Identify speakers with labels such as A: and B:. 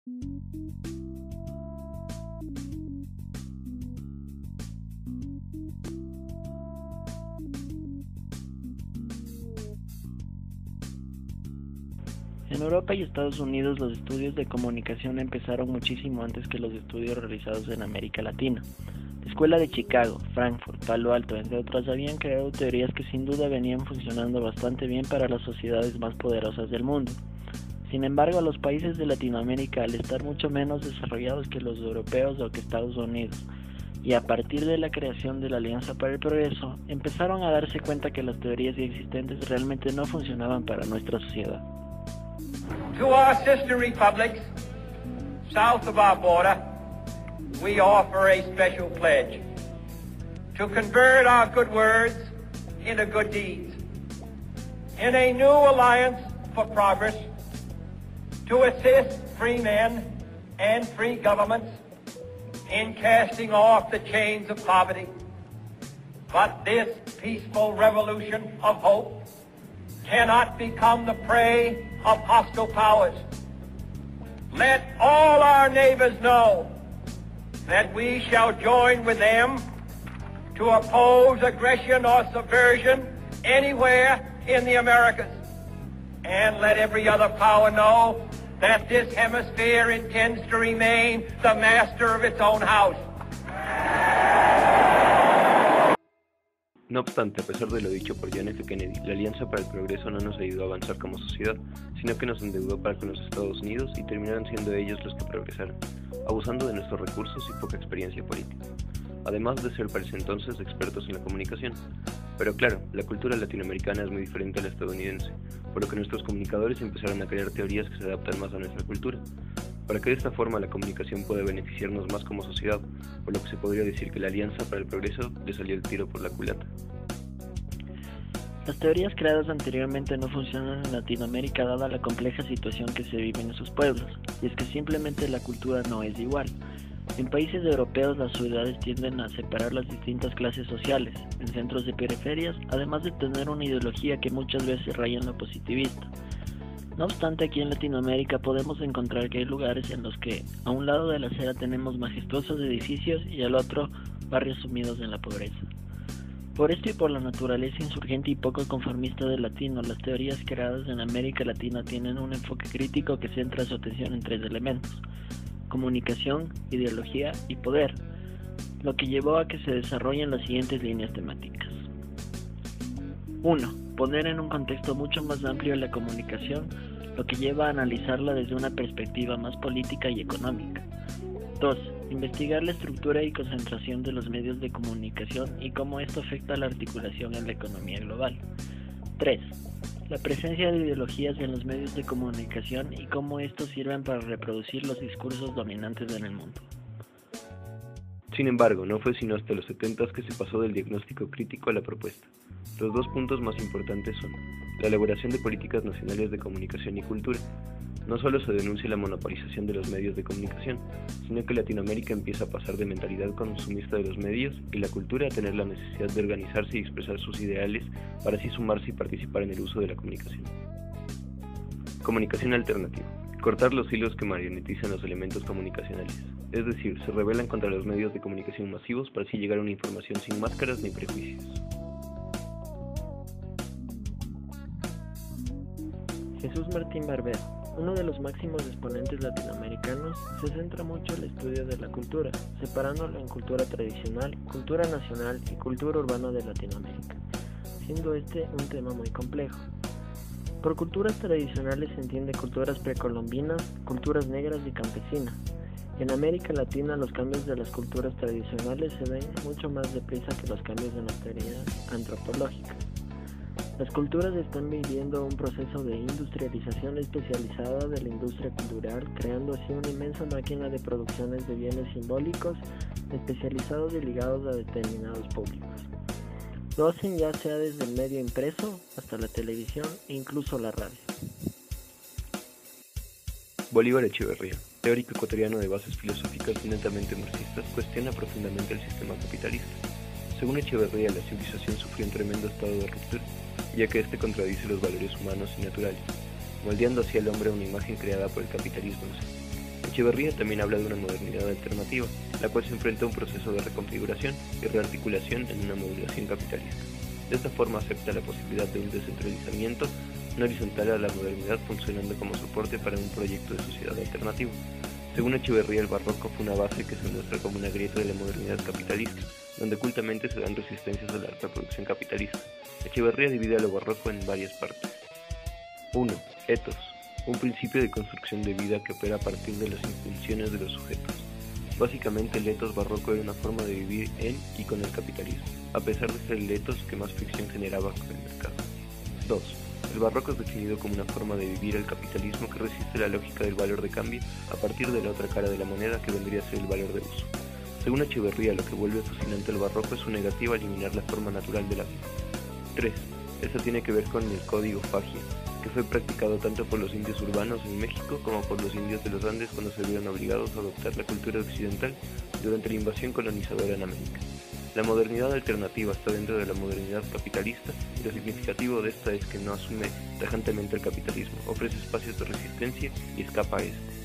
A: En Europa y Estados Unidos los estudios de comunicación empezaron muchísimo antes que los estudios realizados en América Latina. La Escuela de Chicago, Frankfurt, Palo Alto, entre otras, habían creado teorías que sin duda venían funcionando bastante bien para las sociedades más poderosas del mundo. Sin embargo, los países de Latinoamérica, al estar mucho menos desarrollados que los europeos o que Estados Unidos, y a partir de la creación de la Alianza para el Progreso, empezaron a darse cuenta que las teorías ya existentes realmente no funcionaban para nuestra sociedad.
B: To our sister republics, south of our border, we offer a special pledge to convert our good words into good deeds, in a new alliance for progress, to assist free men and free governments in casting off the chains of poverty. But this peaceful revolution of hope cannot become the prey of hostile powers. Let all our neighbors know that we shall join with them to oppose aggression or subversion anywhere in the Americas. And let every other power know that this hemisphere intends to remain the master of its own house.
C: No obstante, a pesar de lo dicho por John F. Kennedy, la Alianza para el Progreso no nos ayudó a avanzar como sociedad, sino que nos endeudó para con los Estados Unidos y terminaron siendo ellos los que progresaron, abusando de nuestros recursos y poca experiencia política, además de ser para ese entonces expertos en la comunicación. Pero claro, la cultura latinoamericana es muy diferente a la estadounidense, por lo que nuestros comunicadores empezaron a crear teorías que se adaptan más a nuestra cultura, para que de esta forma la comunicación pueda beneficiarnos más como sociedad, por lo que se podría decir que la Alianza para el Progreso le salió el tiro por la culata.
A: Las teorías creadas anteriormente no funcionan en Latinoamérica dada la compleja situación que se vive en esos pueblos, y es que simplemente la cultura no es igual. En países europeos las ciudades tienden a separar las distintas clases sociales, en centros de periferias, además de tener una ideología que muchas veces raya en lo positivista. No obstante, aquí en Latinoamérica podemos encontrar que hay lugares en los que a un lado de la acera tenemos majestuosos edificios y al otro barrios sumidos en la pobreza. Por esto y por la naturaleza insurgente y poco conformista del latino, las teorías creadas en América Latina tienen un enfoque crítico que centra su atención en tres elementos: comunicación, ideología y poder, lo que llevó a que se desarrollen las siguientes líneas temáticas. 1. Poner en un contexto mucho más amplio la comunicación, lo que lleva a analizarla desde una perspectiva más política y económica. 2. Investigar la estructura y concentración de los medios de comunicación y cómo esto afecta a la articulación en la economía global. 3. La presencia de ideologías en los medios de comunicación y cómo estos sirven para reproducir los discursos dominantes en el mundo.
C: Sin embargo, no fue sino hasta los 70s que se pasó del diagnóstico crítico a la propuesta. Los dos puntos más importantes son la elaboración de políticas nacionales de comunicación y cultura. No solo se denuncia la monopolización de los medios de comunicación, sino que Latinoamérica empieza a pasar de mentalidad consumista de los medios y la cultura a tener la necesidad de organizarse y expresar sus ideales para así sumarse y participar en el uso de la comunicación. Comunicación alternativa. Cortar los hilos que marionetizan los elementos comunicacionales, es decir, se rebelan contra los medios de comunicación masivos para así llegar a una información sin máscaras ni prejuicios.
A: Jesús Martín Barbero, uno de los máximos exponentes latinoamericanos, se centra mucho en el estudio de la cultura, separándolo en cultura tradicional, cultura nacional y cultura urbana de Latinoamérica, siendo este un tema muy complejo. Por culturas tradicionales se entiende culturas precolombinas, culturas negras y campesinas. En América Latina los cambios de las culturas tradicionales se ven mucho más deprisa que los cambios en las teorías antropológicas. Las culturas están viviendo un proceso de industrialización especializada de la industria cultural, creando así una inmensa máquina de producciones de bienes simbólicos especializados y ligados a determinados públicos. Lo hacen ya sea desde el medio impreso hasta la televisión e incluso la radio.
C: Bolívar Echeverría, teórico ecuatoriano de bases filosóficas netamente marxistas, cuestiona profundamente el sistema capitalista. Según Echeverría, la civilización sufrió un tremendo estado de ruptura, ya que este contradice los valores humanos y naturales, moldeando así al hombre a una imagen creada por el capitalismo en sí. Echeverría también habla de una modernidad alternativa, la cual se enfrenta a un proceso de reconfiguración y rearticulación en una modulación capitalista. De esta forma acepta la posibilidad de un descentralizamiento no horizontal a la modernidad, funcionando como soporte para un proyecto de sociedad alternativo. Según Echeverría, el barroco fue una base que se muestra como una grieta de la modernidad capitalista, donde ocultamente se dan resistencias a la reproducción capitalista. Echeverría divide a lo barroco en varias partes. 1. Ethos, un principio de construcción de vida que opera a partir de las intenciones de los sujetos. Básicamente el ethos barroco era una forma de vivir en y con el capitalismo, a pesar de ser el ethos que más fricción generaba con el mercado. 2. El barroco es definido como una forma de vivir el capitalismo que resiste la lógica del valor de cambio a partir de la otra cara de la moneda, que vendría a ser el valor de uso. Según Echeverría, lo que vuelve fascinante al barroco es su negativa a eliminar la forma natural de la vida. 3. Esto tiene que ver con el código fagia, que fue practicado tanto por los indios urbanos en México como por los indios de los Andes cuando se vieron obligados a adoptar la cultura occidental durante la invasión colonizadora en América. La modernidad alternativa está dentro de la modernidad capitalista, y lo significativo de esta es que no asume tajantemente el capitalismo, ofrece espacios de resistencia y escapa a este.